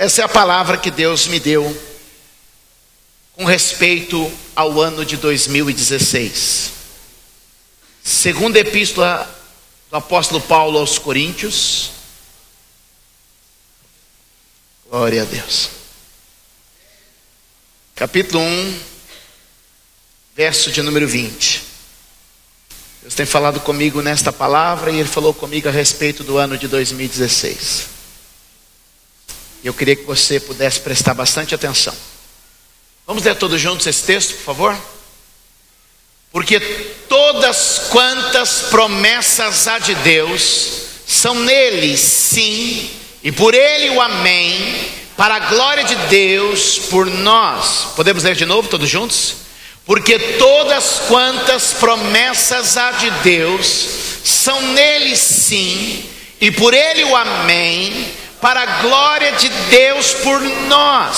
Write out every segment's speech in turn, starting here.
Essa é a palavra que Deus me deu com respeito ao ano de 2016. Segunda epístola do apóstolo Paulo aos Coríntios. Glória a Deus. Capítulo 1, verso de número 20. Deus tem falado comigo nesta palavra e Ele falou comigo a respeito do ano de 2016. Eu queria que você pudesse prestar bastante atenção. Vamos ler todos juntos esse texto, por favor? Porque todas quantas promessas há de Deus são nele sim, e por ele o amém, para a glória de Deus por nós. Podemos ler de novo todos juntos? Porque todas quantas promessas há de Deus são nele sim, e por ele o amém, para a glória de Deus por nós.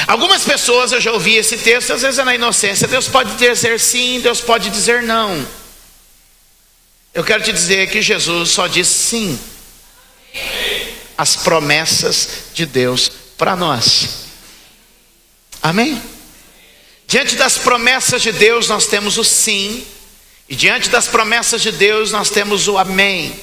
Algumas pessoas, eu já ouvi esse texto, às vezes é na inocência. Deus pode dizer sim, Deus pode dizer não. Eu quero te dizer que Jesus só diz sim às promessas de Deus para nós. Amém? Diante das promessas de Deus nós temos o sim, e diante das promessas de Deus nós temos o amém.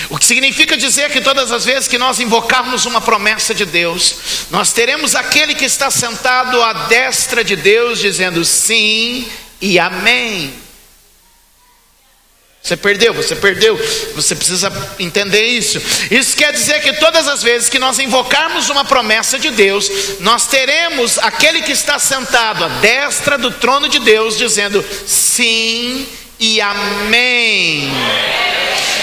O que significa dizer que todas as vezes que nós invocarmos uma promessa de Deus, nós teremos aquele que está sentado à destra de Deus dizendo sim e amém. Você perdeu, você precisa entender isso. Isso quer dizer que todas as vezes que nós invocarmos uma promessa de Deus, nós teremos aquele que está sentado à destra do trono de Deus dizendo sim e amém.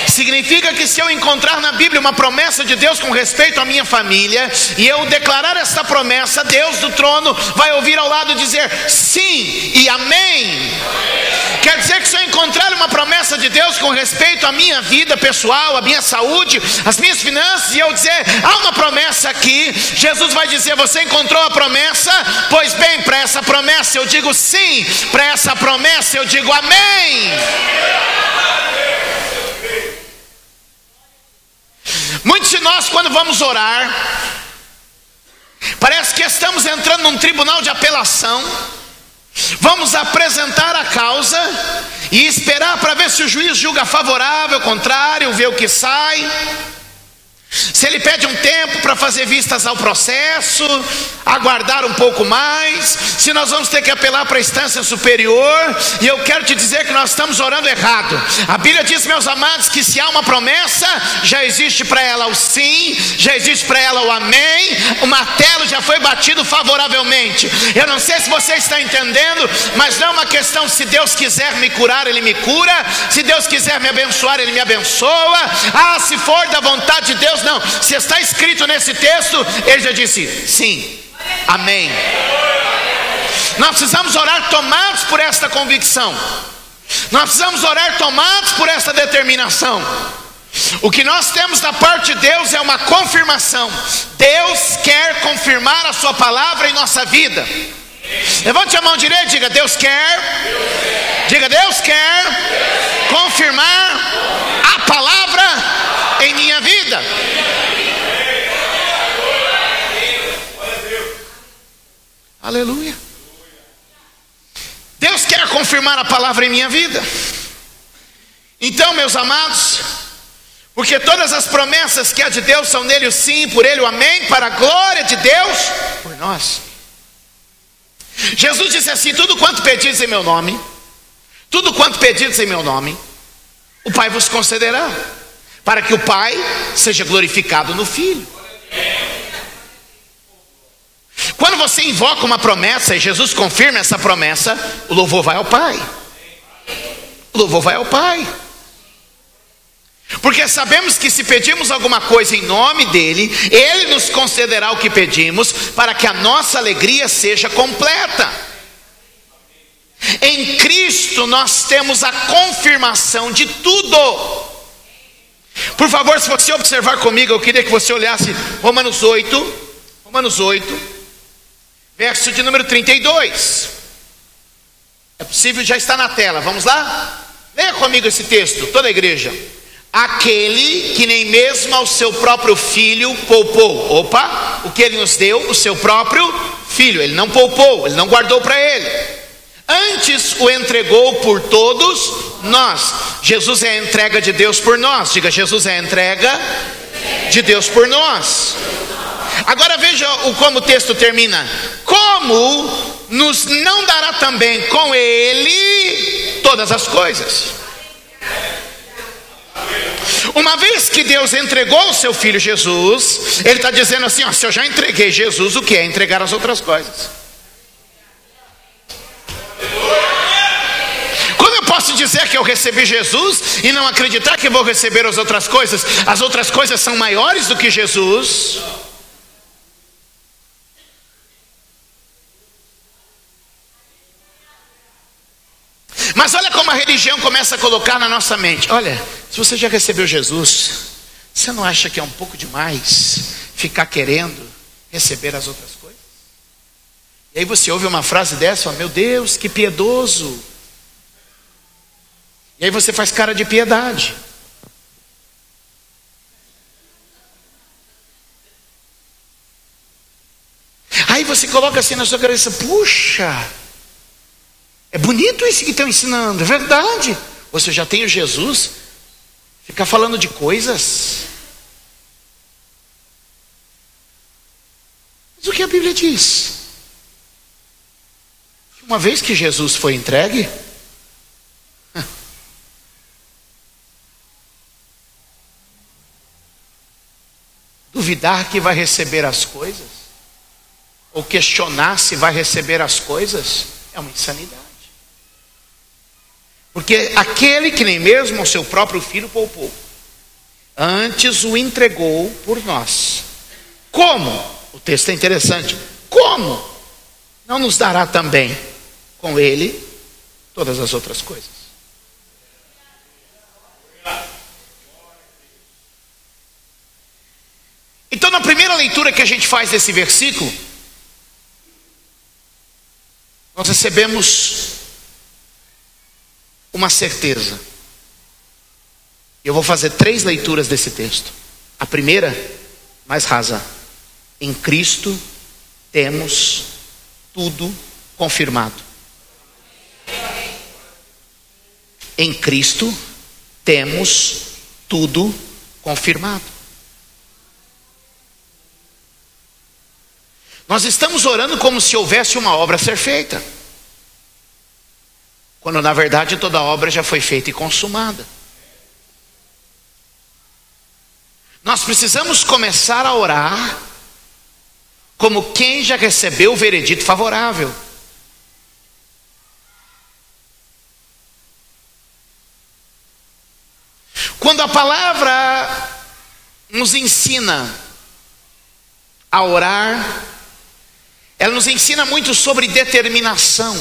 Significa que se eu encontrar na Bíblia uma promessa de Deus com respeito à minha família, e eu declarar esta promessa, Deus do trono vai ouvir ao lado dizer sim e amém. Quer dizer que se eu encontrar uma promessa de Deus com respeito à minha vida pessoal, à minha saúde, às minhas finanças, e eu dizer, há uma promessa aqui, Jesus vai dizer, você encontrou a promessa? Pois bem, para essa promessa eu digo sim, para essa promessa eu digo amém. Muitos de nós, quando vamos orar, parece que estamos entrando num tribunal de apelação. Vamos apresentar a causa e esperar para ver se o juiz julga favorável, contrário, ver o que sai. Se ele pede um tempo para fazer vistas ao processo, aguardar um pouco mais, se nós vamos ter que apelar para a instância superior. E eu quero te dizer que nós estamos orando errado. A Bíblia diz, meus amados, que se há uma promessa, já existe para ela o sim, já existe para ela o amém, o martelo já foi batido favoravelmente. Eu não sei se você está entendendo, mas não é uma questão, se Deus quiser me curar, Ele me cura, se Deus quiser me abençoar, Ele me abençoa. Ah, se for da vontade de Deus, não. Se está escrito nesse texto, Ele já disse sim, amém. Nós precisamos orar tomados por esta convicção. Nós precisamos orar tomados por esta determinação. O que nós temos da parte de Deus é uma confirmação. Deus quer confirmar a sua palavra em nossa vida. Levante a mão direita e diga, Deus quer. Diga, Deus quer confirmar a palavra em minha vida. Aleluia. Deus quer confirmar a palavra em minha vida. Então, meus amados, porque todas as promessas que há de Deus são nele o sim, por ele o amém, para a glória de Deus por nós. Jesus disse assim, tudo quanto pedires em meu nome, tudo quanto pedires em meu nome, o Pai vos concederá, para que o Pai seja glorificado no Filho. Quando você invoca uma promessa e Jesus confirma essa promessa, o louvor vai ao Pai. O louvor vai ao Pai. Porque sabemos que se pedimos alguma coisa em nome dEle, Ele nos concederá o que pedimos, para que a nossa alegria seja completa. Em Cristo nós temos a confirmação de tudo. Por favor, se você observar comigo, eu queria que você olhasse Romanos 8, verso de número 32. É possível, já está na tela, vamos lá? Leia comigo esse texto, toda a igreja. Aquele que nem mesmo ao seu próprio filho poupou. Opa, o que ele nos deu? O seu próprio filho. Ele não poupou, ele não guardou para ele. Antes o entregou por todos nós. Jesus é a entrega de Deus por nós. Diga, Jesus é a entrega de Deus por nós. Agora veja como o texto termina. Como nos não dará também com ele todas as coisas? Uma vez que Deus entregou o seu filho Jesus, ele está dizendo assim, ó, se eu já entreguei Jesus, o que é entregar as outras coisas? Como eu posso dizer que eu recebi Jesus e não acreditar que vou receber as outras coisas? As outras coisas são maiores do que Jesus. Mas olha como a religião começa a colocar na nossa mente. Olha, se você já recebeu Jesus, você não acha que é um pouco demais ficar querendo receber as outras coisas? E aí você ouve uma frase dessa, ó, meu Deus, que piedoso. E aí você faz cara de piedade. Aí você coloca assim na sua cabeça, puxa, é bonito isso que estão ensinando, é verdade. Você já tem o Jesus, ficar falando de coisas. Mas o que a Bíblia diz? Uma vez que Jesus foi entregue, duvidar que vai receber as coisas, ou questionar se vai receber as coisas, é uma insanidade. Porque aquele que nem mesmo o seu próprio filho poupou, antes o entregou por nós. Como? O texto é interessante. Como não nos dará também com ele todas as outras coisas? Então, na primeira leitura que a gente faz desse versículo, nós recebemos uma certeza. Eu vou fazer 3 leituras desse texto. A primeira, mais rasa. Em Cristo temos tudo confirmado. Em Cristo temos tudo confirmado. Nós estamos orando como se houvesse uma obra a ser feita, quando na verdade toda a obra já foi feita e consumada. Nós precisamos começar a orar como quem já recebeu o veredito favorável. Quando a palavra nos ensina a orar, ela nos ensina muito sobre determinação.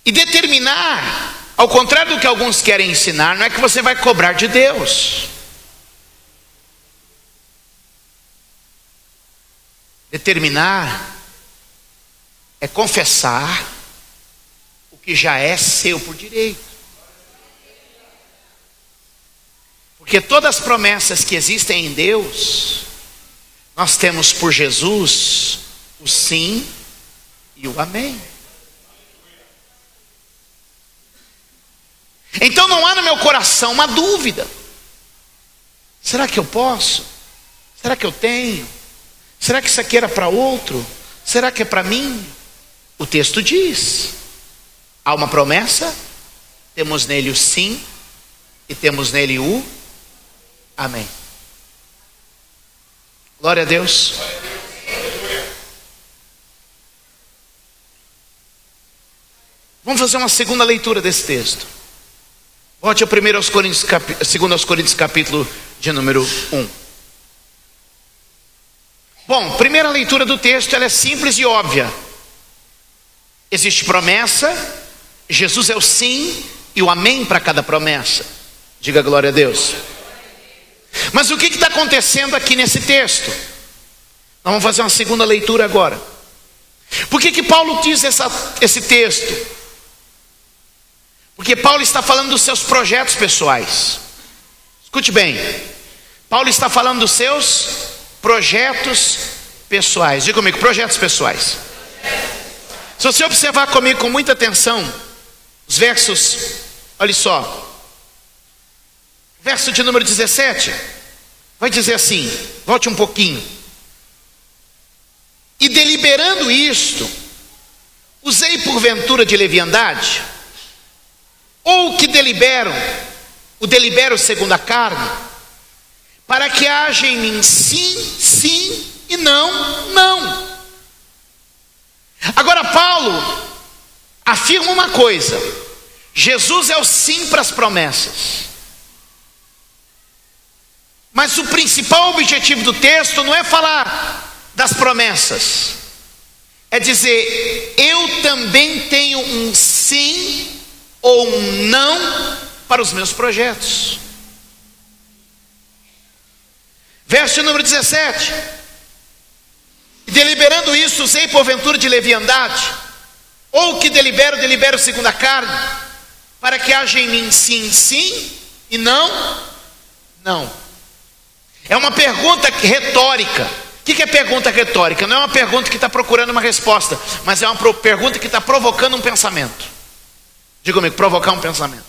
E determinar, ao contrário do que alguns querem ensinar, não é que você vai cobrar de Deus. Determinar é confessar o que já é seu por direito. Porque todas as promessas que existem em Deus, nós temos por Jesus o sim e o amém. Então não há no meu coração uma dúvida. Será que eu posso? Será que eu tenho? Será que isso aqui era para outro? Será que é para mim? O texto diz: há uma promessa, temos nele o sim e temos nele o amém. Glória a Deus. Vamos fazer uma segunda leitura desse texto. Volte ao 2 aos Coríntios capítulo de número 1. Bom, primeira leitura do texto, ela é simples e óbvia. Existe promessa, Jesus é o sim e o amém para cada promessa. Diga glória a Deus. Mas o que está acontecendo aqui nesse texto? Nós vamos fazer uma segunda leitura agora. Por que Paulo diz esse texto? Porque Paulo está falando dos seus projetos pessoais. Escute bem, Paulo está falando dos seus projetos pessoais. Diga comigo, projetos pessoais. Se você observar comigo com muita atenção os versos, olha só, verso de número 17, vai dizer assim, volte um pouquinho. E deliberando isto, usei porventura de leviandade? Ou que delibero, o delibero segundo a carne, para que haja em mim sim, sim, e não, não. Agora Paulo afirma uma coisa: Jesus é o sim para as promessas. Mas o principal objetivo do texto não é falar das promessas, é dizer, eu também tenho um sim ou um não para os meus projetos. Verso número 17: deliberando isso, usei porventura de leviandade? Ou que delibero segundo a carne, para que haja em mim sim, sim, e não, não. É uma pergunta retórica. O que é pergunta retórica? Não é uma pergunta que está procurando uma resposta, mas é uma pergunta que está provocando um pensamento. Diga comigo, provocar um pensamento.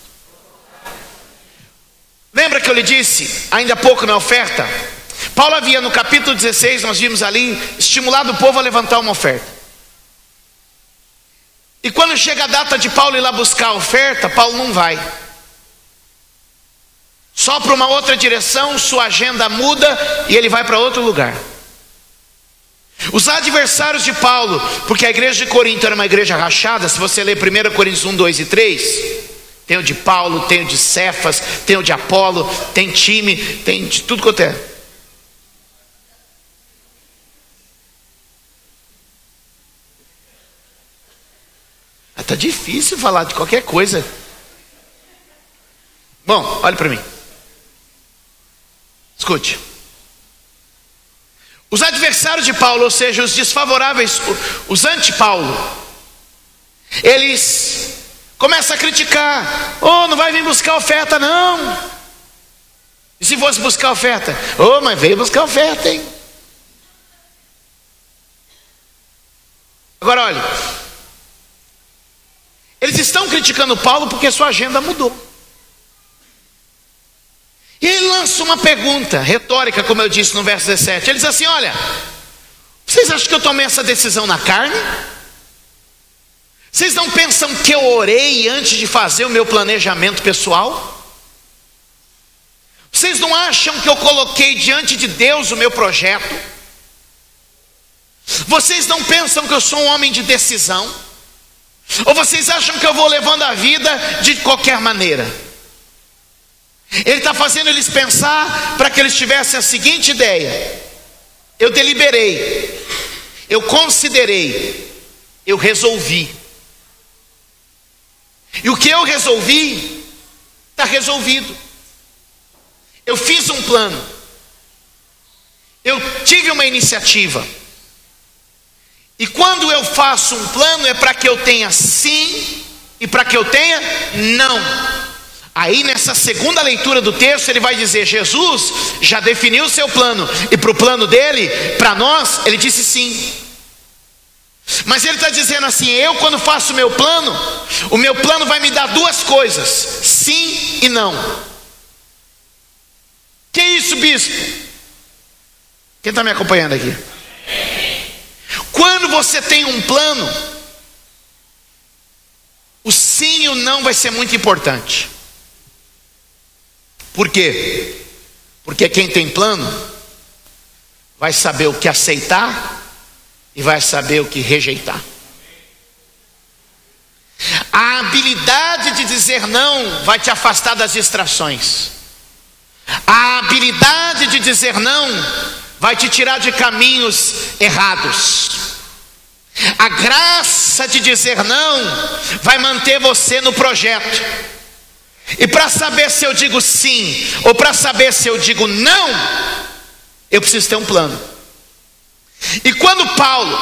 Lembra que eu lhe disse, ainda há pouco na oferta, Paulo havia no capítulo 16, nós vimos ali, estimulado o povo a levantar uma oferta. E quando chega a data de Paulo ir lá buscar a oferta, Paulo não vai. Só para uma outra direção, sua agenda muda e ele vai para outro lugar. Os adversários de Paulo, porque a igreja de Corinto era uma igreja rachada, se você ler 1 Coríntios 1, 2 e 3, tem o de Paulo, tem o de Cefas, tem o de Apolo, tem time, tem de tudo quanto é. Está difícil falar de qualquer coisa. Bom, olhe para mim. Escute. Os adversários de Paulo, ou seja, os desfavoráveis, os anti-Paulo, eles começam a criticar. Oh, não vai vir buscar oferta não. E se fosse buscar oferta? Oh, mas veio buscar oferta, hein? Agora olha, eles estão criticando Paulo porque sua agenda mudou. E ele lança uma pergunta retórica, como eu disse no verso 17. Ele diz assim, olha, vocês acham que eu tomei essa decisão na carne? Vocês não pensam que eu orei antes de fazer o meu planejamento pessoal? Vocês não acham que eu coloquei diante de Deus o meu projeto? Vocês não pensam que eu sou um homem de decisão? Ou vocês acham que eu vou levando a vida de qualquer maneira? Ele está fazendo eles pensar para que eles tivessem a seguinte ideia: eu deliberei, eu considerei, eu resolvi. E o que eu resolvi, está resolvido. Eu fiz um plano, eu tive uma iniciativa. E quando eu faço um plano é para que eu tenha sim e para que eu tenha não. Aí nessa segunda leitura do texto ele vai dizer, Jesus já definiu o seu plano, e para o plano dele, para nós, ele disse sim. Mas ele está dizendo assim, eu quando faço o meu plano vai me dar duas coisas, sim e não. Que isso, bispo? Quem está me acompanhando aqui? Quando você tem um plano, o sim e o não vai ser muito importante. Por quê? Porque quem tem plano vai saber o que aceitar e vai saber o que rejeitar. A habilidade de dizer não vai te afastar das distrações. A habilidade de dizer não vai te tirar de caminhos errados. A graça de dizer não vai manter você no projeto. E para saber se eu digo sim ou para saber se eu digo não, eu preciso ter um plano. E quando Paulo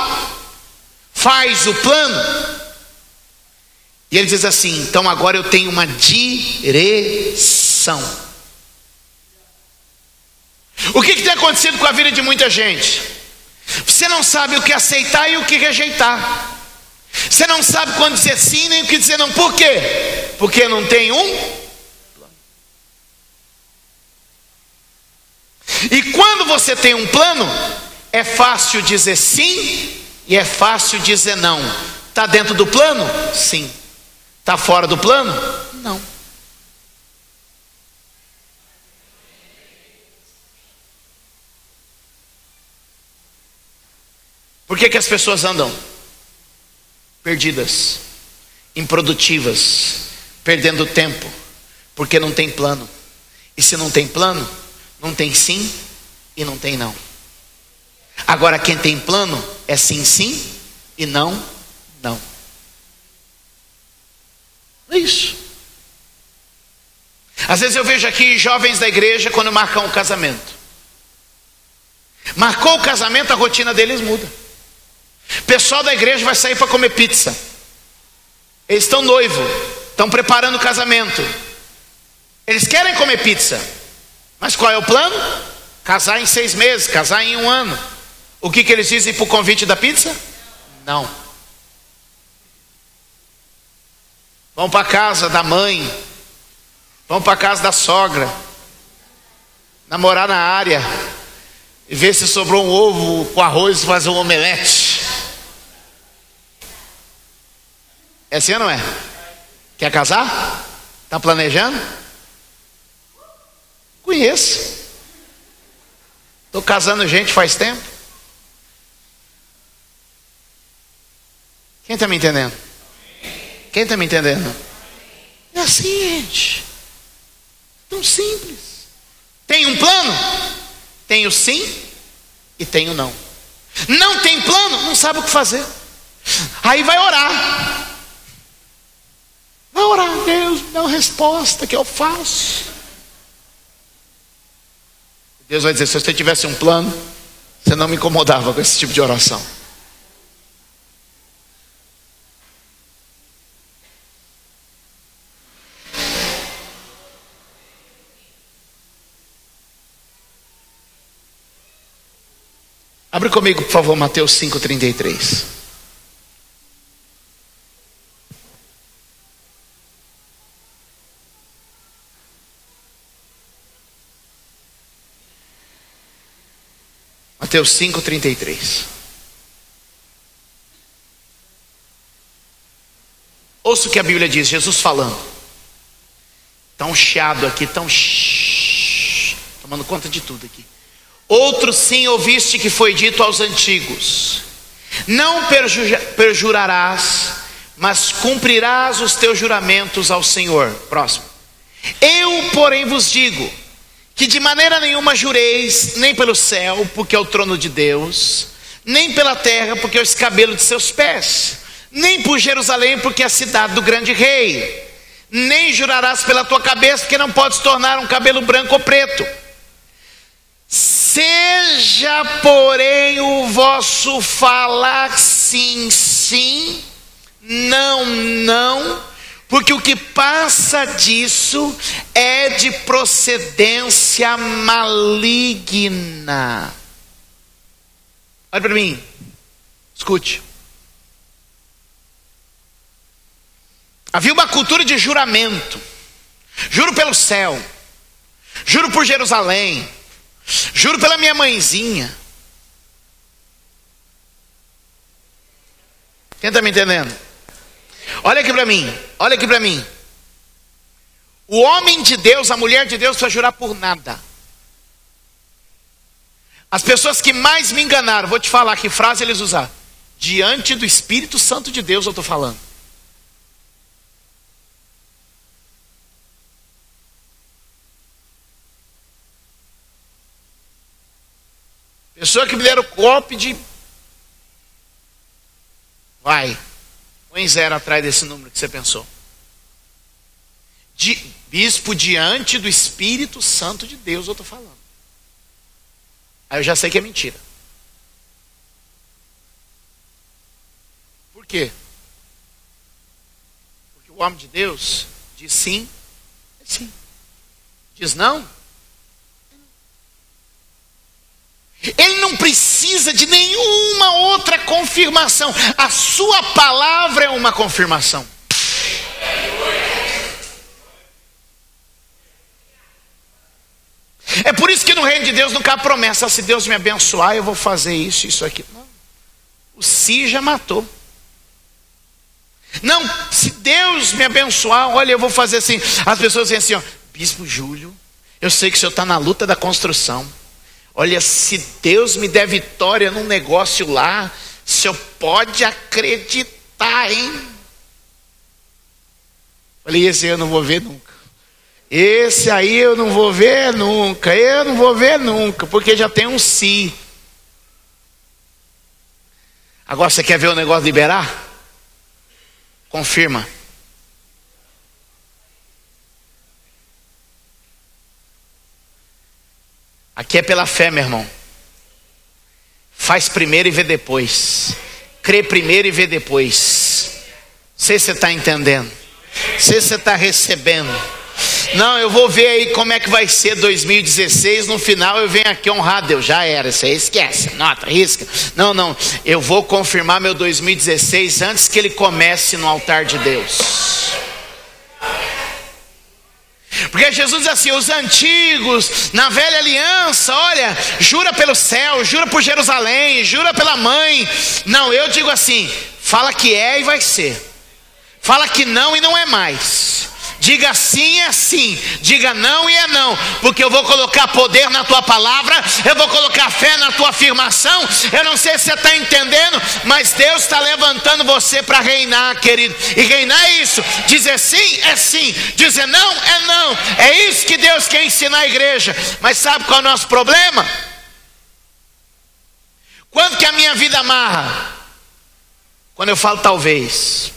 faz o plano, E ele diz assim: então agora eu tenho uma direção. O que tem acontecido com a vida de muita gente? Você não sabe o que aceitar e o que rejeitar. Você não sabe quando dizer sim nem o que dizer não. Por quê? Porque não tem um plano. E quando você tem um plano, é fácil dizer sim e é fácil dizer não. Está dentro do plano? Sim. Está fora do plano? Não. Por que as pessoas andam perdidas, improdutivas, perdendo tempo? Porque não tem plano. E se não tem plano, não tem sim e não tem não. Agora quem tem plano é sim, sim e não, não. É isso. Às vezes eu vejo aqui jovens da igreja quando marcam o casamento. Marcou o casamento, a rotina deles muda. O pessoal da igreja vai sair para comer pizza. Eles estão noivos, estão preparando o casamento. Eles querem comer pizza. Mas qual é o plano? Casar em 6 meses, casar em 1 ano. O que eles dizem para o convite da pizza? Não. Vão para a casa da mãe, vão para a casa da sogra, namorar na área e ver se sobrou um ovo com arroz e fazer um omelete. É assim ou não é? Quer casar? Está planejando? Conheço. Estou casando gente faz tempo. Quem está me entendendo? Quem está me entendendo? É assim, gente. Tão simples. Tem um plano? Tem o sim e tem o não. Não tem plano? Não sabe o que fazer. Aí vai orar. Vai orar. Deus, me dá uma resposta que eu faço. Deus vai dizer: se você tivesse um plano, você não me incomodava com esse tipo de oração. Abre comigo, por favor, Mateus 5,33. Mateus 5,33. Ouça o que a Bíblia diz, Jesus falando. Está um chiado aqui, tomando conta de tudo aqui. Outro sim ouviste que foi dito aos antigos: não perjurarás, mas cumprirás os teus juramentos ao Senhor. Próximo. Eu, porém, vos digo que de maneira nenhuma jureis, nem pelo céu, porque é o trono de Deus, nem pela terra, porque é o escabelo de seus pés, nem por Jerusalém, porque é a cidade do grande rei. Nem jurarás pela tua cabeça, porque não podes tornar um cabelo branco ou preto. Seja, porém, o vosso falar sim, sim, não, não, porque o que passa disso é de procedência maligna. Olha para mim, escute. Havia uma cultura de juramento. Juro pelo céu, juro por Jerusalém, juro pela minha mãezinha. Quem está me entendendo? Olha aqui para mim, olha aqui para mim. O homem de Deus, a mulher de Deus, não precisa jurar por nada. As pessoas que mais me enganaram, vou te falar que frase eles usaram: diante do Espírito Santo de Deus eu estou falando. Pessoa que me deram golpe de... Vai, põe 0 atrás desse número que você pensou. Bispo, diante do Espírito Santo de Deus eu estou falando. Aí eu já sei que é mentira. Por quê? Porque que o homem de Deus diz sim, é sim. Diz não, ele não precisa de nenhuma outra confirmação. A sua palavra é uma confirmação. É por isso que no reino de Deus nunca há promessa: se Deus me abençoar, eu vou fazer isso, isso aqui. Não. O si já matou. Não, se Deus me abençoar, olha, eu vou fazer assim. As pessoas dizem assim, ó: Bispo Júlio, eu sei que o senhor está na luta da construção. Olha, se Deus me der vitória num negócio lá, o senhor pode acreditar, hein? Falei, esse aí eu não vou ver nunca. Esse aí eu não vou ver nunca. Eu não vou ver nunca, porque já tem um si. Agora você quer ver o negócio liberar? Confirma. Aqui é pela fé, meu irmão. Faz primeiro e vê depois. Crê primeiro e vê depois. Não sei se você está entendendo. Não sei se você está recebendo. Não, eu vou ver aí como é que vai ser 2016. No final eu venho aqui honrar Deus. Já era, isso aí esquece. Nota, risca. Não, eu vou confirmar meu 2016 antes que ele comece no altar de Deus. Porque Jesus diz assim: os antigos, na velha aliança, olha, jura pelo céu, jura por Jerusalém, jura pela mãe. Não, eu digo assim: fala que é e vai ser. Fala que não e não é mais. Diga sim é sim, diga não e é não, porque eu vou colocar poder na tua palavra, eu vou colocar fé na tua afirmação. Eu não sei se você está entendendo, mas Deus está levantando você para reinar, querido. E reinar é isso: dizer sim é sim, dizer não é não. É isso que Deus quer ensinar a igreja. Mas sabe qual é o nosso problema? Quando que a minha vida amarra? Quando eu falo talvez.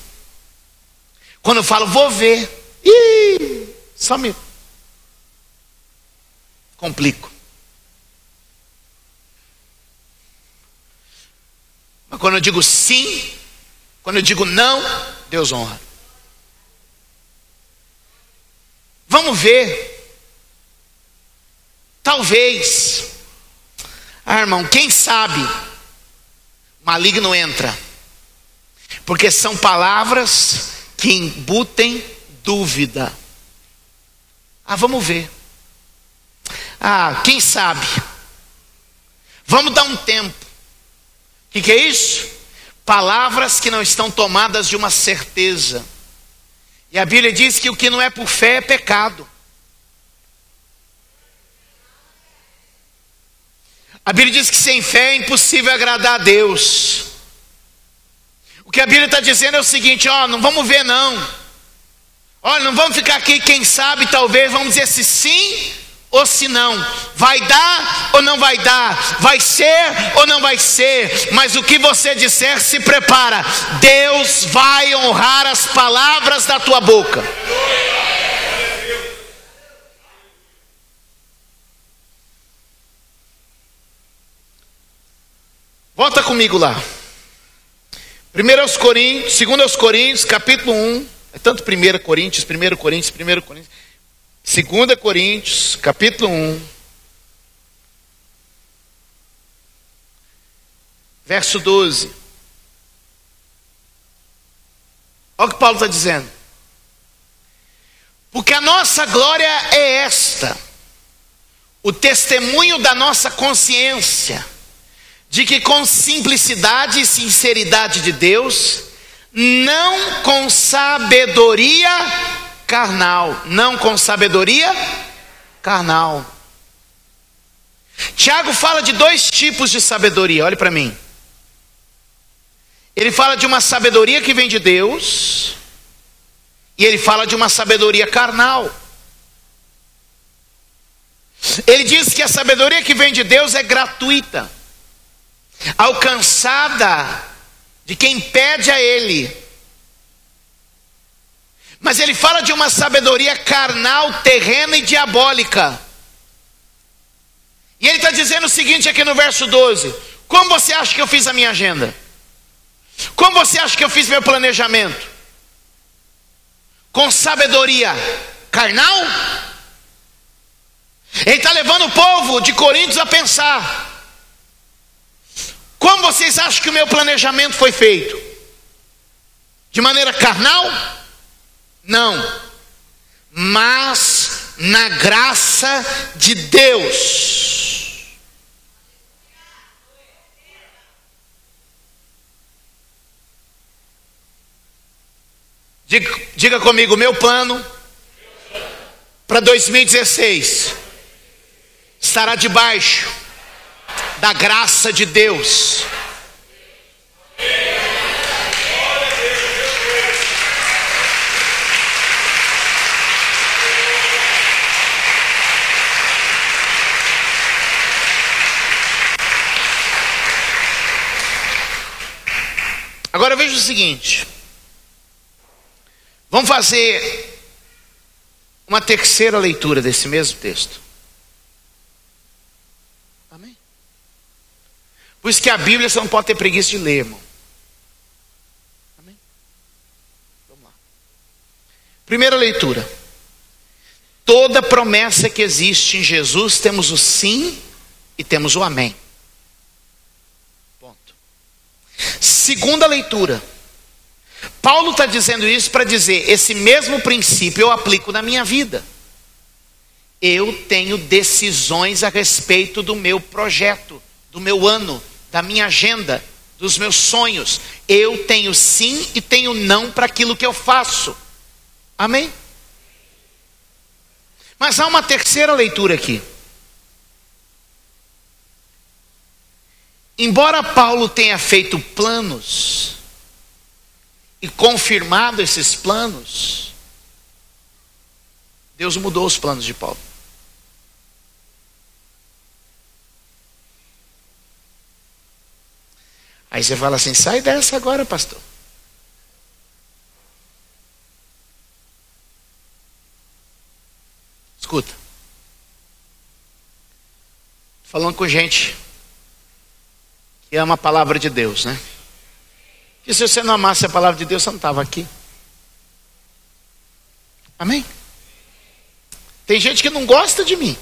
Quando eu falo vou ver. Só me complico. Mas quando eu digo sim, quando eu digo não, Deus honra. Vamos ver. Talvez. Irmão, quem sabe? Maligno entra. Porque são palavras que embutem dúvida. Vamos ver. Quem sabe? Vamos dar um tempo. O que é isso? Palavras que não estão tomadas de uma certeza. E a Bíblia diz que o que não é por fé é pecado. A Bíblia diz que sem fé é impossível agradar a Deus. O que a Bíblia está dizendo é o seguinte: não vamos ver não. Olha, não vamos ficar aqui, quem sabe, talvez, vamos dizer se sim ou se não. Vai dar ou não vai dar? Vai ser ou não vai ser? Mas o que você disser, se prepara. Deus vai honrar as palavras da tua boca. Volta comigo lá. 2 Coríntios, capítulo 1. É tanto 1 Coríntios, 2 Coríntios, capítulo 1, verso 12. Olha o que Paulo está dizendo. Porque a nossa glória é esta: o testemunho da nossa consciência, de que com simplicidade e sinceridade de Deus, não com sabedoria carnal. Não com sabedoria carnal. Tiago fala de dois tipos de sabedoria. Olhe para mim. Ele fala de uma sabedoria que vem de Deus, e ele fala de uma sabedoria carnal. Ele diz que a sabedoria que vem de Deus é gratuita, alcançada de quem pede a Ele. Mas ele fala de uma sabedoria carnal, terrena e diabólica. E ele está dizendo o seguinte aqui no verso 12: como você acha que eu fiz a minha agenda? Como você acha que eu fiz meu planejamento? com sabedoria carnal? Ele está levando o povo de Coríntios a pensar: como vocês acham que o meu planejamento foi feito? De maneira carnal? Não, mas na graça de Deus. Diga comigo: meu plano para 2016 estará debaixo da graça de Deus. Agora veja o seguinte: vamos fazer uma terceira leitura desse mesmo texto. Amém? Por isso que a Bíblia você não pode ter preguiça de ler, irmão. Amém? Vamos lá. Primeira leitura. Toda promessa que existe em Jesus, temos o sim e temos o amém. Segunda leitura. Paulo está dizendo isso para dizer: esse mesmo princípio eu aplico na minha vida. Eu tenho decisões a respeito do meu projeto, do meu ano, da minha agenda, dos meus sonhos. Eu tenho sim e tenho não para aquilo que eu faço. Amém? Mas há uma terceira leitura aqui. Embora Paulo tenha feito planos e confirmado esses planos, Deus mudou os planos de Paulo. Aí você fala assim: sai dessa agora, pastor. Escuta. Falando com gente que ama a palavra de Deus, né? Que se você não amasse a palavra de Deus, você não estava aqui. Amém? Tem gente que não gosta de mim,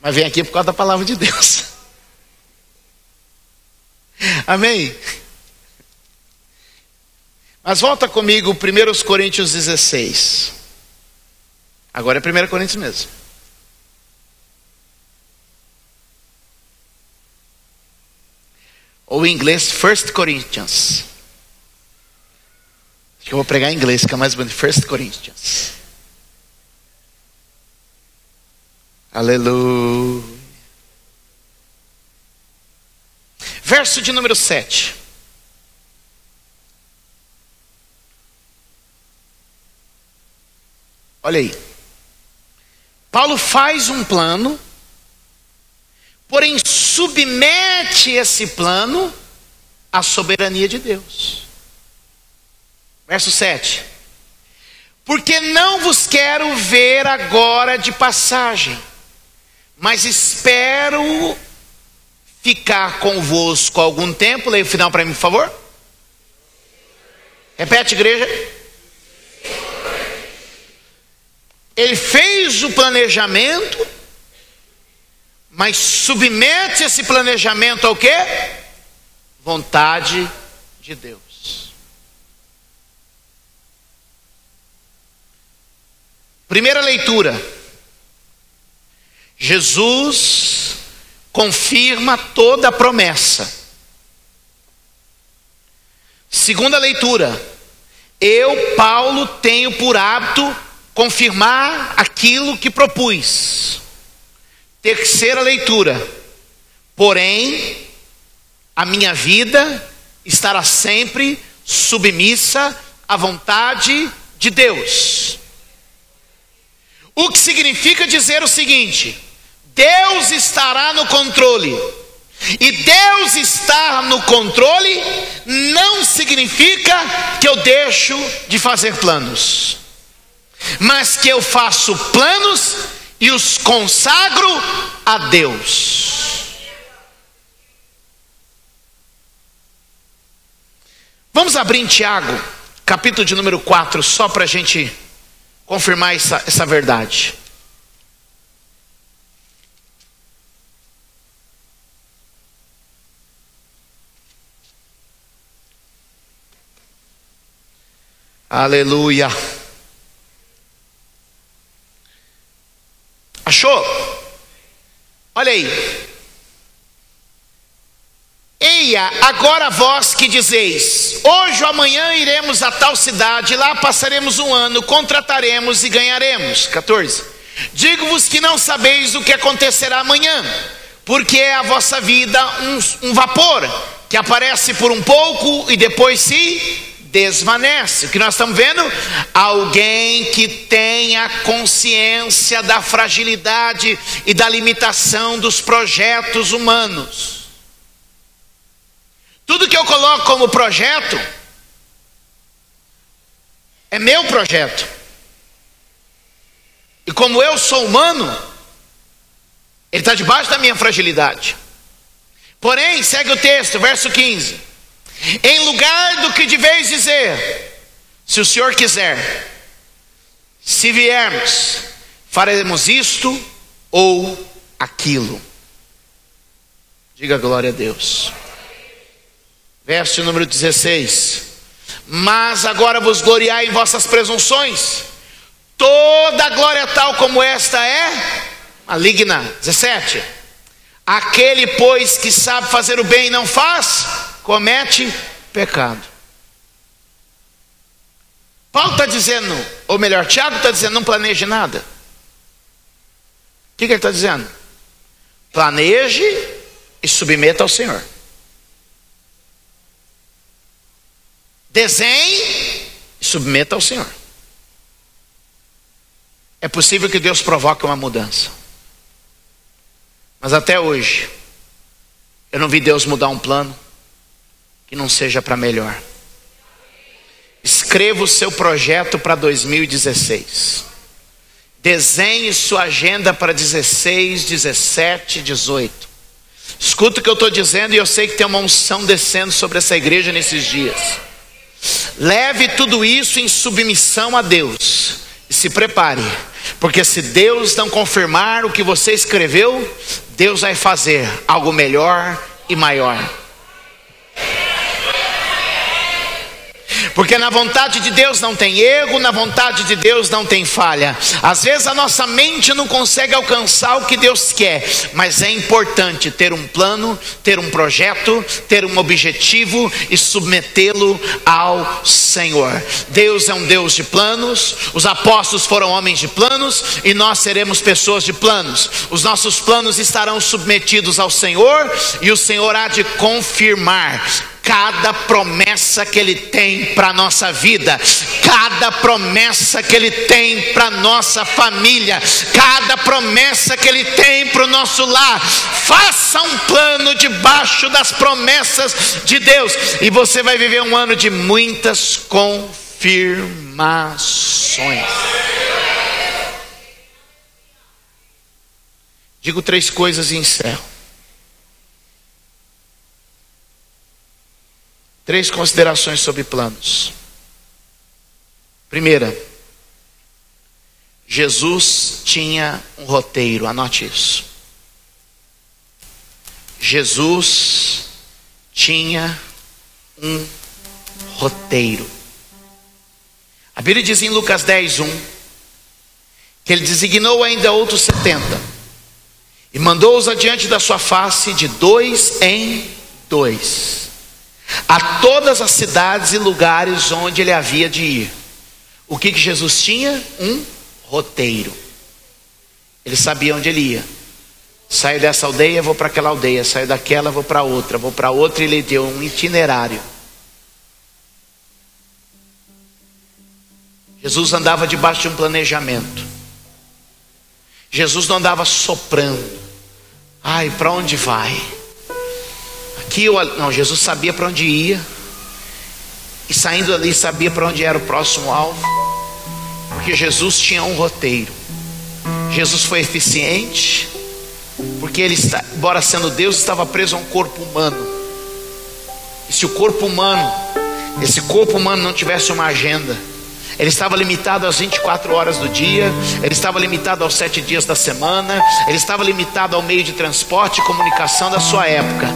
mas vem aqui por causa da palavra de Deus. Amém? Mas volta comigo, 1 Coríntios 16. Agora é 1 Coríntios mesmo. Ou em inglês, 1 Corinthians. Acho que eu vou pregar em inglês, fica mais bonito. 1 Corinthians. Aleluia. Verso de número 7. Olha aí. Paulo faz um plano, porém submete esse plano à soberania de Deus. Verso 7. Porque não vos quero ver agora de passagem, mas espero ficar convosco algum tempo. Leia o final para mim, por favor. Repete, igreja. Ele fez o planejamento, mas submete esse planejamento ao quê? Vontade de Deus. Primeira leitura. Jesus confirma toda a promessa. Segunda leitura. Eu, Paulo, tenho por hábito confirmar aquilo que propus. Terceira leitura. Porém, a minha vida estará sempre submissa à vontade de Deus. O que significa dizer o seguinte: Deus estará no controle. E Deus estar no controle não significa que eu deixo de fazer planos, mas que eu faço planos e os consagro a Deus. Vamos abrir em Tiago, capítulo de número 4, só para a gente confirmar essa verdade. Aleluia. Achou? Olha aí. Eia, agora vós que dizeis: hoje ou amanhã iremos a tal cidade, lá passaremos um ano, contrataremos e ganharemos. 14. Digo-vos que não sabeis o que acontecerá amanhã, porque é a vossa vida um vapor, que aparece por um pouco e depois se desvanece. O que nós estamos vendo? Alguém que tenha consciência da fragilidade e da limitação dos projetos humanos. Tudo que eu coloco como projeto é meu projeto. E como eu sou humano, ele está debaixo da minha fragilidade. Porém, segue o texto, verso 15. Em lugar do que deveis dizer, se o Senhor quiser, se viermos, faremos isto ou aquilo. Diga glória a Deus. Verso número 16. Mas agora vos gloriai em vossas presunções. Toda glória tal como esta é maligna. 17. Aquele, pois, que sabe fazer o bem e não faz, comete pecado. Paulo está dizendo, ou melhor, Tiago está dizendo, não planeje nada. O que ele está dizendo? Planeje e submeta ao Senhor. Desenhe e submeta ao Senhor. É possível que Deus provoque uma mudança. Mas até hoje, eu não vi Deus mudar um plano que não seja para melhor. Escreva o seu projeto para 2016. Desenhe sua agenda para 16, 17, 18. Escuta o que eu estou dizendo e eu sei que tem uma unção descendo sobre essa igreja nesses dias. Leve tudo isso em submissão a Deus e se prepare, porque se Deus não confirmar o que você escreveu, Deus vai fazer algo melhor e maior. Porque na vontade de Deus não tem erro, na vontade de Deus não tem falha. Às vezes a nossa mente não consegue alcançar o que Deus quer, mas é importante ter um plano, ter um projeto, ter um objetivo e submetê-lo ao Senhor. Deus é um Deus de planos, os apóstolos foram homens de planos e nós seremos pessoas de planos. Os nossos planos estarão submetidos ao Senhor e o Senhor há de confirmar cada promessa que Ele tem para a nossa vida, cada promessa que Ele tem para a nossa família, cada promessa que Ele tem para o nosso lar. Faça um plano debaixo das promessas de Deus e você vai viver um ano de muitas confirmações. Digo 3 coisas e encerro. 3 considerações sobre planos. Primeira, Jesus tinha um roteiro, anote isso. Jesus tinha um roteiro. A Bíblia diz em Lucas 10:1 que Ele designou ainda outros 70 e mandou-os adiante da sua face de 2 em 2 a todas as cidades e lugares onde Ele havia de ir. O que Jesus tinha? Um roteiro. Ele sabia onde Ele ia. Saio dessa aldeia, vou para aquela aldeia. Saio daquela, vou para outra. Vou para outra e Ele deu um itinerário. Jesus andava debaixo de um planejamento. Jesus não andava soprando. Ai, para onde vai? Não, Jesus sabia para onde ia. E saindo dali sabia para onde era o próximo alvo. Porque Jesus tinha um roteiro. Jesus foi eficiente. Porque Ele, embora sendo Deus, estava preso a um corpo humano. E se o corpo humano esse corpo humano não tivesse uma agenda. Ele estava limitado às 24 horas do dia, ele estava limitado aos 7 dias da semana, ele estava limitado ao meio de transporte e comunicação da sua época.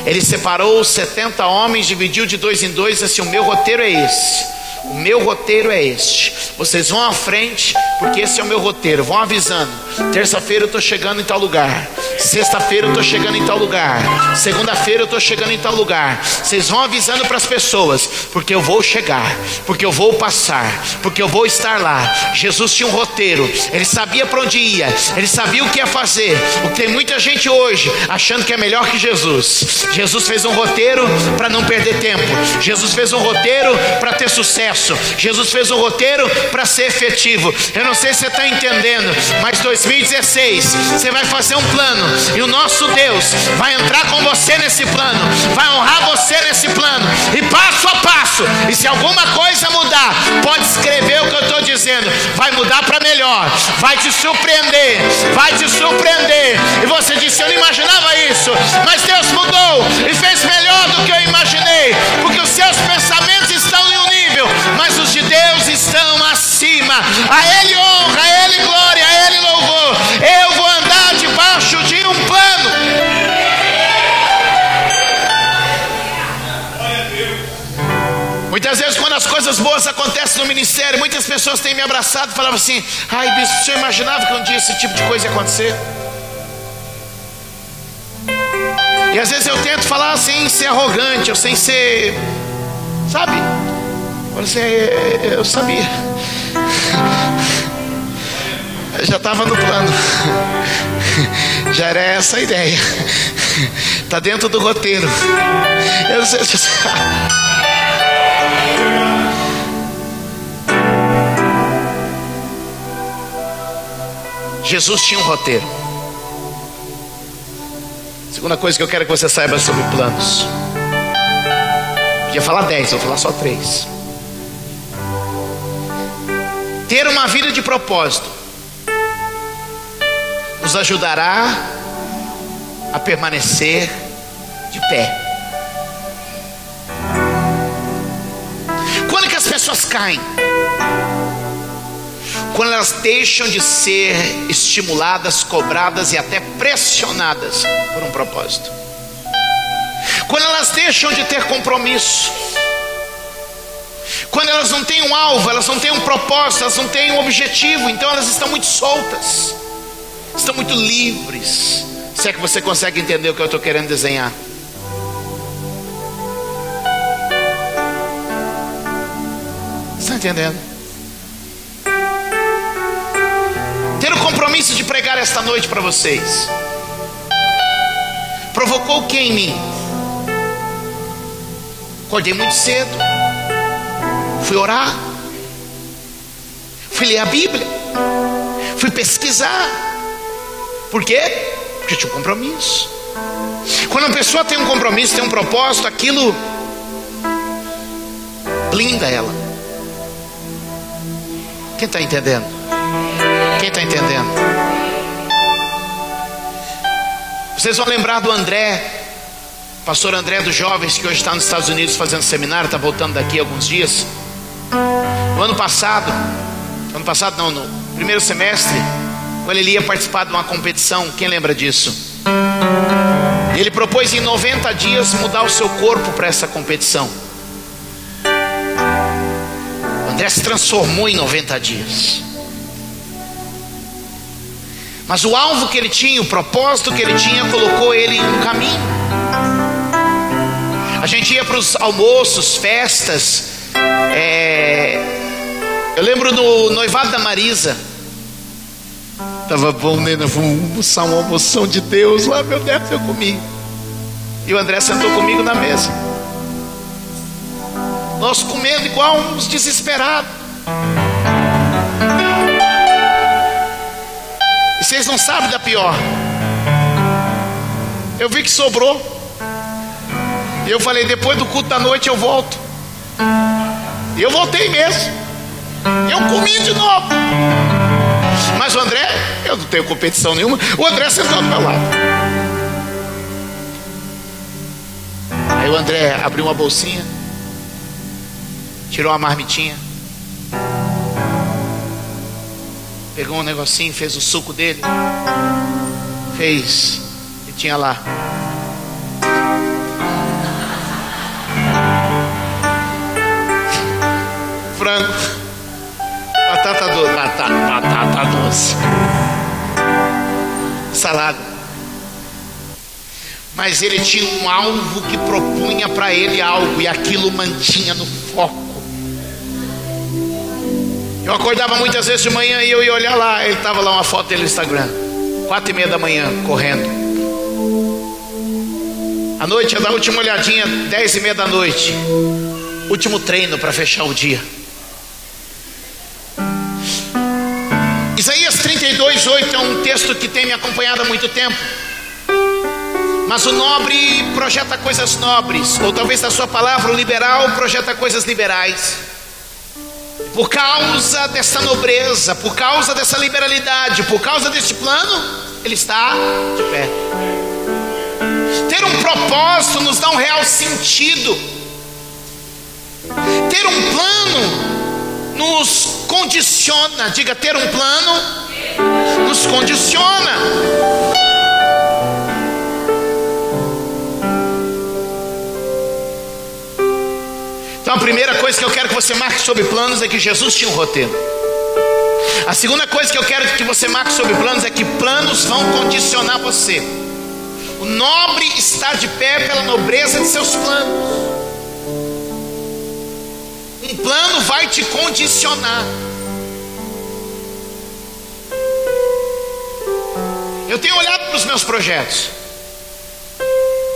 Ele separou os 70 homens, dividiu de 2 em 2, e assim: o meu roteiro é esse. O meu roteiro é este. Vocês vão à frente, porque esse é o meu roteiro. Vão avisando: terça-feira eu estou chegando em tal lugar, sexta-feira eu estou chegando em tal lugar, segunda-feira eu estou chegando em tal lugar. Vocês vão avisando para as pessoas, porque eu vou chegar, porque eu vou passar, porque eu vou estar lá. Jesus tinha um roteiro, ele sabia para onde ia, ele sabia o que ia fazer. O que tem muita gente hoje achando que é melhor que Jesus. Jesus fez um roteiro para não perder tempo. Jesus fez um roteiro para ter sucesso. Jesus fez um roteiro para ser efetivo. Eu não sei se você está entendendo, mas 2016 você vai fazer um plano, e o nosso Deus vai entrar com você nesse plano, vai honrar você nesse plano, e passo a passo. E se alguma coisa mudar, pode escrever o que eu estou dizendo, vai mudar para melhor, vai te surpreender, vai te surpreender. E você disse: eu não imaginava isso, mas Deus mudou e fez melhor do que eu imaginei, porque os seus pensamentos estão em um nível, mas os de Deus estão acima. A Ele honra, a Ele glória, a Ele louvor. Eu vou andar debaixo de um plano. Muitas vezes, quando as coisas boas acontecem no ministério, muitas pessoas têm me abraçado e falavam assim: ai, bispo, o senhor imaginava que um dia esse tipo de coisa ia acontecer? E às vezes eu tento falar sem ser arrogante, ou sem ser, sabe? Eu sabia. Eu já estava no plano. Já era essa a ideia. Está dentro do roteiro. Eu não sei. Jesus tinha um roteiro. Segunda coisa que eu quero que você saiba sobre planos. Podia falar 10, vou falar só 3. Ter uma vida de propósito nos ajudará a permanecer de pé. Quando que as pessoas caem? Quando elas deixam de ser estimuladas, cobradas e até pressionadas por um propósito. Quando elas deixam de ter compromisso. Quando elas não têm um alvo, elas não têm um propósito, elas não têm um objetivo, então elas estão muito soltas, estão muito livres. Se é que você consegue entender o que eu estou querendo desenhar. Está entendendo? Ter o compromisso de pregar esta noite para vocês provocou o que em mim? Acordei muito cedo, fui orar, fui ler a Bíblia, fui pesquisar. Por quê? Porque tinha um compromisso. Quando uma pessoa tem um compromisso, tem um propósito, aquilo blinda ela. Quem está entendendo? Quem está entendendo? Vocês vão lembrar do André, pastor André dos jovens, que hoje está nos Estados Unidos fazendo seminário, está voltando daqui a alguns dias. No ano passado não, no primeiro semestre, quando ele ia participar de uma competição, quem lembra disso? Ele propôs em 90 dias mudar o seu corpo para essa competição. O André se transformou em 90 dias. Mas o alvo que ele tinha, o propósito que ele tinha, colocou ele em um caminho. A gente ia para os almoços, festas. Eu lembro do noivado da Marisa. Tava bom, né? Vamos almoçar uma almoção de Deus lá, meu Deus, eu comi. E o André sentou comigo na mesa. Nós comendo igual uns desesperados. E vocês não sabem da pior. Eu vi que sobrou. E eu falei: depois do culto da noite eu volto. E eu voltei mesmo. Eu comi de novo. Mas o André, eu não tenho competição nenhuma. O André sentou do meu lado. Aí o André abriu uma bolsinha, tirou a marmitinha, pegou um negocinho, fez o suco dele, fez, e tinha lá frango, batata doce, salada. Mas ele tinha um alvo que propunha para ele algo, e aquilo mantinha no foco. Eu acordava muitas vezes de manhã e eu ia olhar lá, ele estava lá, uma foto dele no Instagram, 4:30 da manhã, correndo. À noite, eu dava a última olhadinha, 10:30 da noite, último treino para fechar o dia. Isaías 32:8 é um texto que tem me acompanhado há muito tempo. Mas o nobre projeta coisas nobres, ou talvez na sua palavra, o liberal projeta coisas liberais. Por causa dessa nobreza, por causa dessa liberalidade, por causa desse plano, ele está de pé. Ter um propósito nos dá um real sentido. Ter um plano nos condiciona. Diga, ter um plano nos condiciona. Então a primeira coisa que eu quero que você marque sobre planos é que Jesus tinha um roteiro. A segunda coisa que eu quero que você marque sobre planos é que planos vão condicionar você. O nobre está de pé pela nobreza de seus planos. Um plano vai te condicionar. Eu tenho olhado para os meus projetos,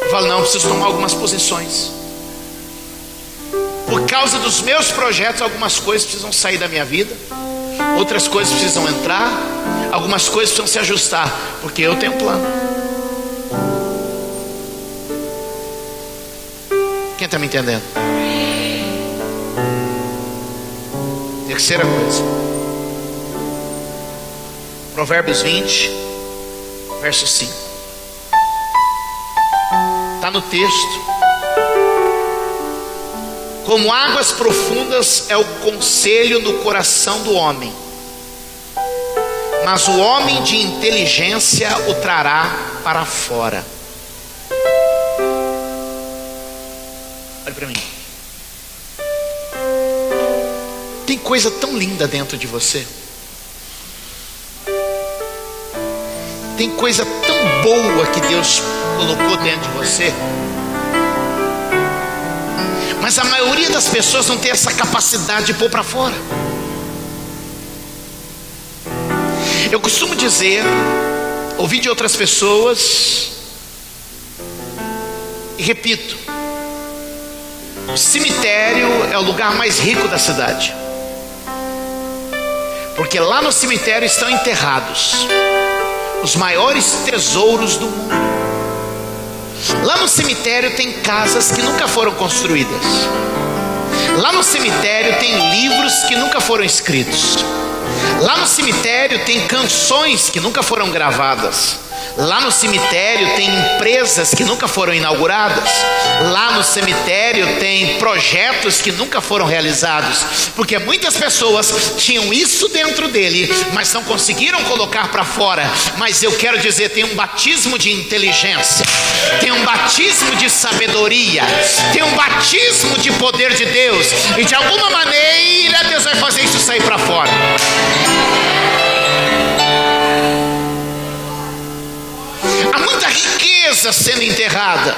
eu falo, não, preciso tomar algumas posições. Por causa dos meus projetos, algumas coisas precisam sair da minha vida, outras coisas precisam entrar, algumas coisas precisam se ajustar, porque eu tenho um plano. Quem está me entendendo? Terceira coisa, Provérbios 20, verso 5. Está no texto. Como águas profundas é o conselho no coração do homem, mas o homem de inteligência o trará para fora. Olha para mim. Tem coisa tão linda dentro de você. Tem coisa tão boa que Deus colocou dentro de você. Mas a maioria das pessoas não tem essa capacidade de pôr para fora. Eu costumo dizer, ouvi de outras pessoas, e repito: o cemitério é o lugar mais rico da cidade, porque lá no cemitério estão enterrados os maiores tesouros do mundo. Lá no cemitério tem casas que nunca foram construídas. Lá no cemitério tem livros que nunca foram escritos. Lá no cemitério tem canções que nunca foram gravadas. Lá no cemitério tem empresas que nunca foram inauguradas. Lá no cemitério tem projetos que nunca foram realizados, porque muitas pessoas tinham isso dentro dele, mas não conseguiram colocar para fora. Mas eu quero dizer, tem um batismo de inteligência, tem um batismo de sabedoria, tem um batismo de poder de Deus, e de alguma maneira Deus vai fazer isso sair para fora. Há muita riqueza sendo enterrada,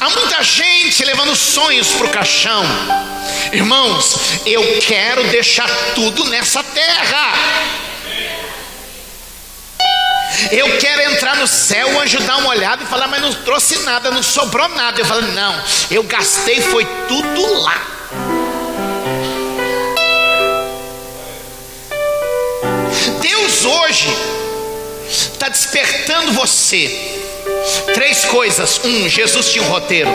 há muita gente levando sonhos para o caixão. Irmãos, eu quero deixar tudo nessa terra. Eu quero entrar no céu, o anjo dá uma olhada e falar, mas não trouxe nada, não sobrou nada. Eu falo, não, eu gastei, foi tudo lá. Deus hoje está despertando você. 3 coisas. 1, Jesus tinha um roteiro.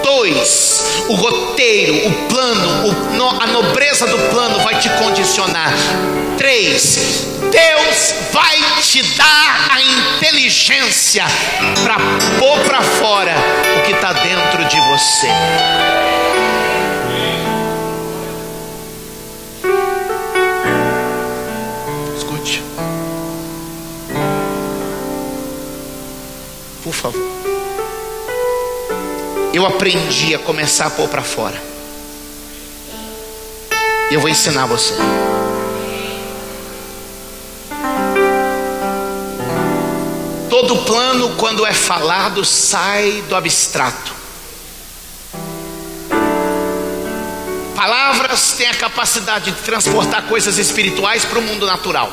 2, o roteiro, o plano, a nobreza do plano vai te condicionar. 3, Deus vai te dar a inteligência para pôr para fora o que está dentro de você. por favor. Eu aprendi a começar a pôr para fora. Eu vou ensinar você. Todo plano, quando é falado, sai do abstrato. Palavras têm a capacidade de transportar coisas espirituais para o mundo natural.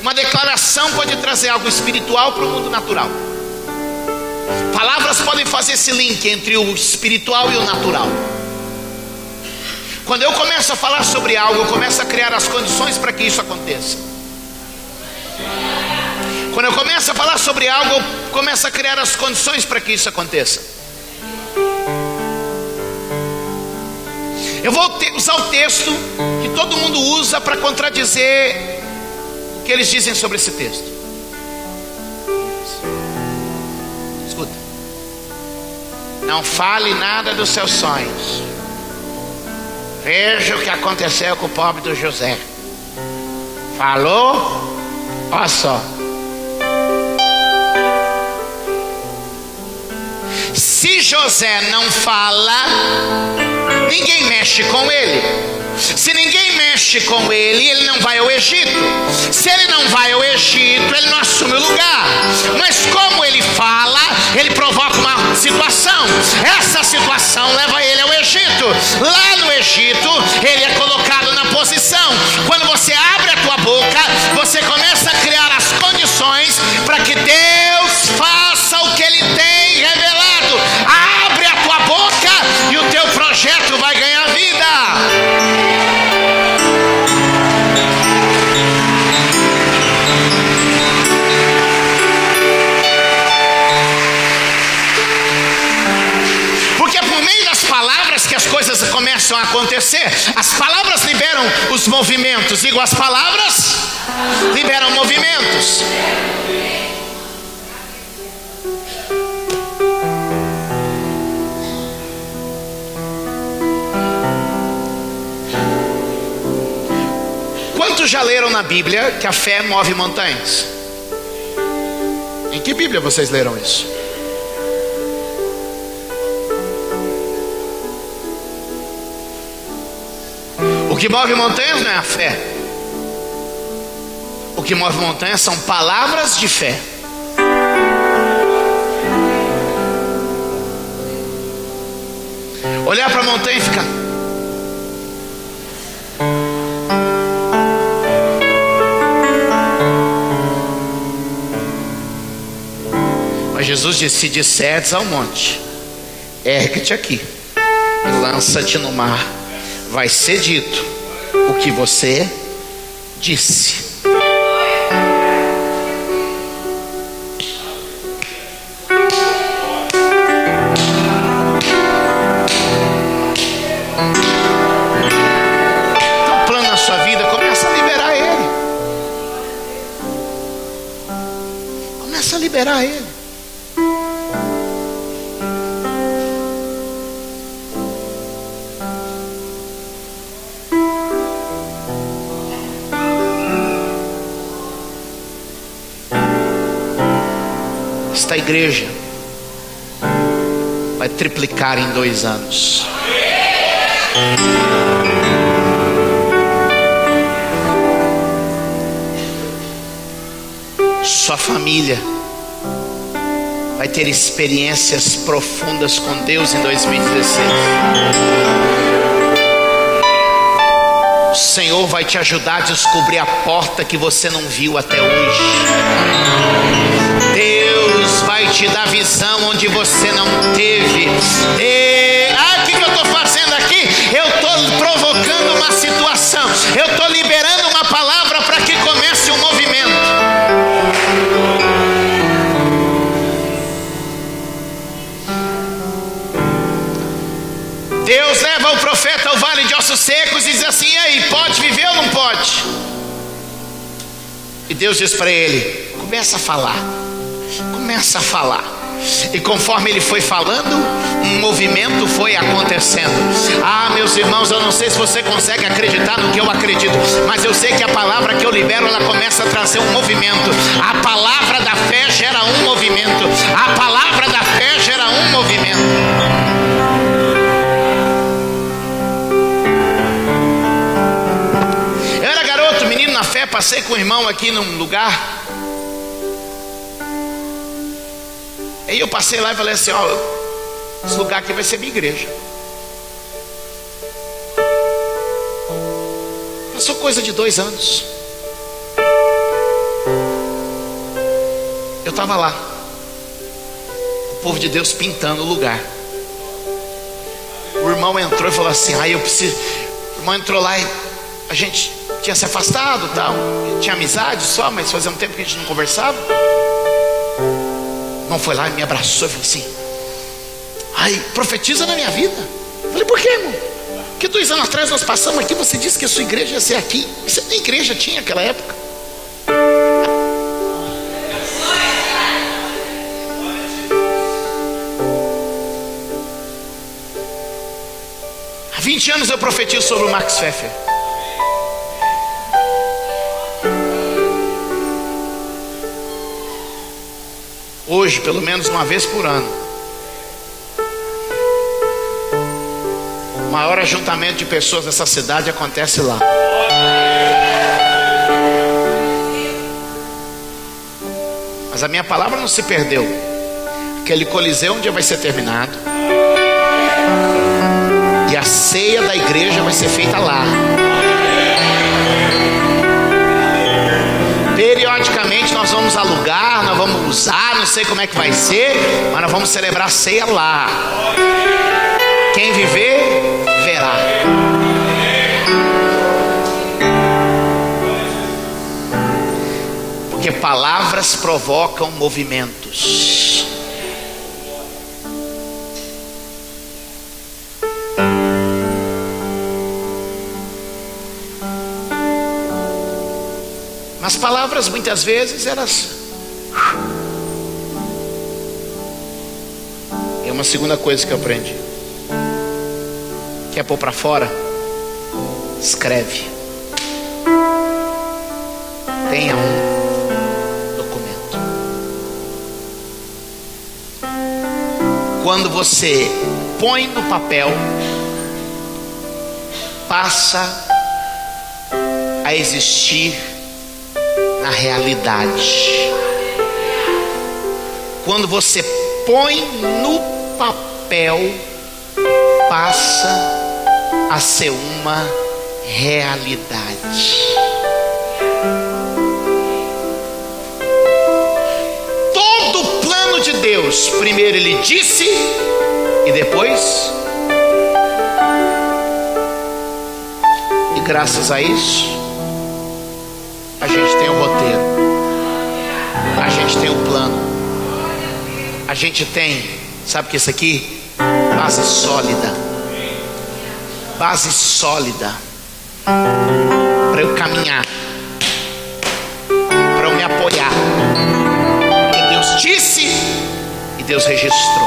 Uma declaração pode trazer algo espiritual para o mundo natural. Palavras podem fazer esse link entre o espiritual e o natural. Quando eu começo a falar sobre algo, eu começo a criar as condições para que isso aconteça. Quando eu começo a falar sobre algo, eu começo a criar as condições para que isso aconteça. Eu vou usar o texto que todo mundo usa para contradizer o que eles dizem sobre esse texto. Escuta. Não fale nada dos seus sonhos. Veja o que aconteceu com o pobre do José. Falou? Olha só. Se José não fala, ninguém mexe com ele. Se ninguém mexe com ele, ele não vai ao Egito. Se ele não vai ao Egito, ele não assume o lugar. Mas como ele fala, ele provoca uma situação. Essa situação leva ele ao Egito. Lá no Egito, ele é colocado na posição. Quando você abre a tua boca, você começa a criar as condições para que Deus faça o que ele tem revelado. Abre a tua boca e o teu projeto vai ganhar vida. Porque é por meio das palavras que as coisas começam a acontecer. As palavras liberam os movimentos. Digo, as palavras liberam movimentos. Quantos já leram na Bíblia que a fé move montanhas? Em que Bíblia vocês leram isso? O que move montanhas não é a fé. O que move montanhas são palavras de fé. Olhar para a montanha e ficar... Mas Jesus disse: se disserdes ao monte, ergue-te aqui e lança-te no mar, vai ser dito o que você disse. Então, o plano na sua vida, começa a liberar ele. Começa a liberar ele. Esta igreja vai triplicar em 2 anos. Sua família vai ter experiências profundas com Deus em 2016. O Senhor vai te ajudar a descobrir a porta que você não viu até hoje. Deus vai te dar visão onde você não teve. O que eu estou fazendo aqui? Eu estou provocando uma situação. Eu estou liberando uma palavra para que comece um movimento. Deus leva o profeta ao vale de ossos secos e diz assim: e aí, pode viver ou não pode? E Deus diz para ele: começa a falar. Começa a falar. E conforme ele foi falando, um movimento foi acontecendo. Ah, meus Amados irmãos, eu não sei se você consegue acreditar no que eu acredito, mas eu sei que a palavra que eu libero, ela começa a trazer um movimento. A palavra da fé gera um movimento. A palavra da fé gera um movimento. Eu era garoto, menino na fé, passei com o irmão aqui num lugar. Aí eu passei lá e falei assim: ó, esse lugar aqui vai ser minha igreja. Passou coisa de 2 anos. Eu estava lá, o povo de Deus pintando o lugar. O irmão entrou e falou assim: eu preciso. O irmão entrou lá e a gente tinha se afastado, tal, tinha amizade só, mas fazia um tempo que a gente não conversava. O irmão foi lá e me abraçou e falou assim: profetiza na minha vida. Eu falei: por quê, irmão? Porque 2 anos atrás nós passamos aqui, você disse que a sua igreja ia ser aqui. Você nem igreja tinha naquela época. Há 20 anos eu profetizo sobre o Max Pfeffer. Hoje, pelo menos uma vez por ano, o maior ajuntamento de pessoas dessa cidade acontece lá. Mas a minha palavra não se perdeu. Aquele coliseu um dia vai ser terminado, e a ceia da igreja vai ser feita lá. Periodicamente nós vamos alugar, nós vamos usar, não sei como é que vai ser, mas nós vamos celebrar a ceia lá. Quem viver, verá. Porque palavras provocam movimentos. As palavras muitas vezes elas... É uma segunda coisa que eu aprendi. Quer pôr para fora? Escreve. Tenha um documento. Quando você põe no papel, passa a existir na realidade. Quando você põe no papel, passa a ser uma realidade. Todo o plano de Deus, primeiro ele disse e depois, e graças a isso a gente tem o roteiro, a gente tem o plano, a gente tem, sabe o que é isso aqui? Base sólida. Base sólida para eu caminhar, para eu me apoiar. Porque Deus disse e Deus registrou.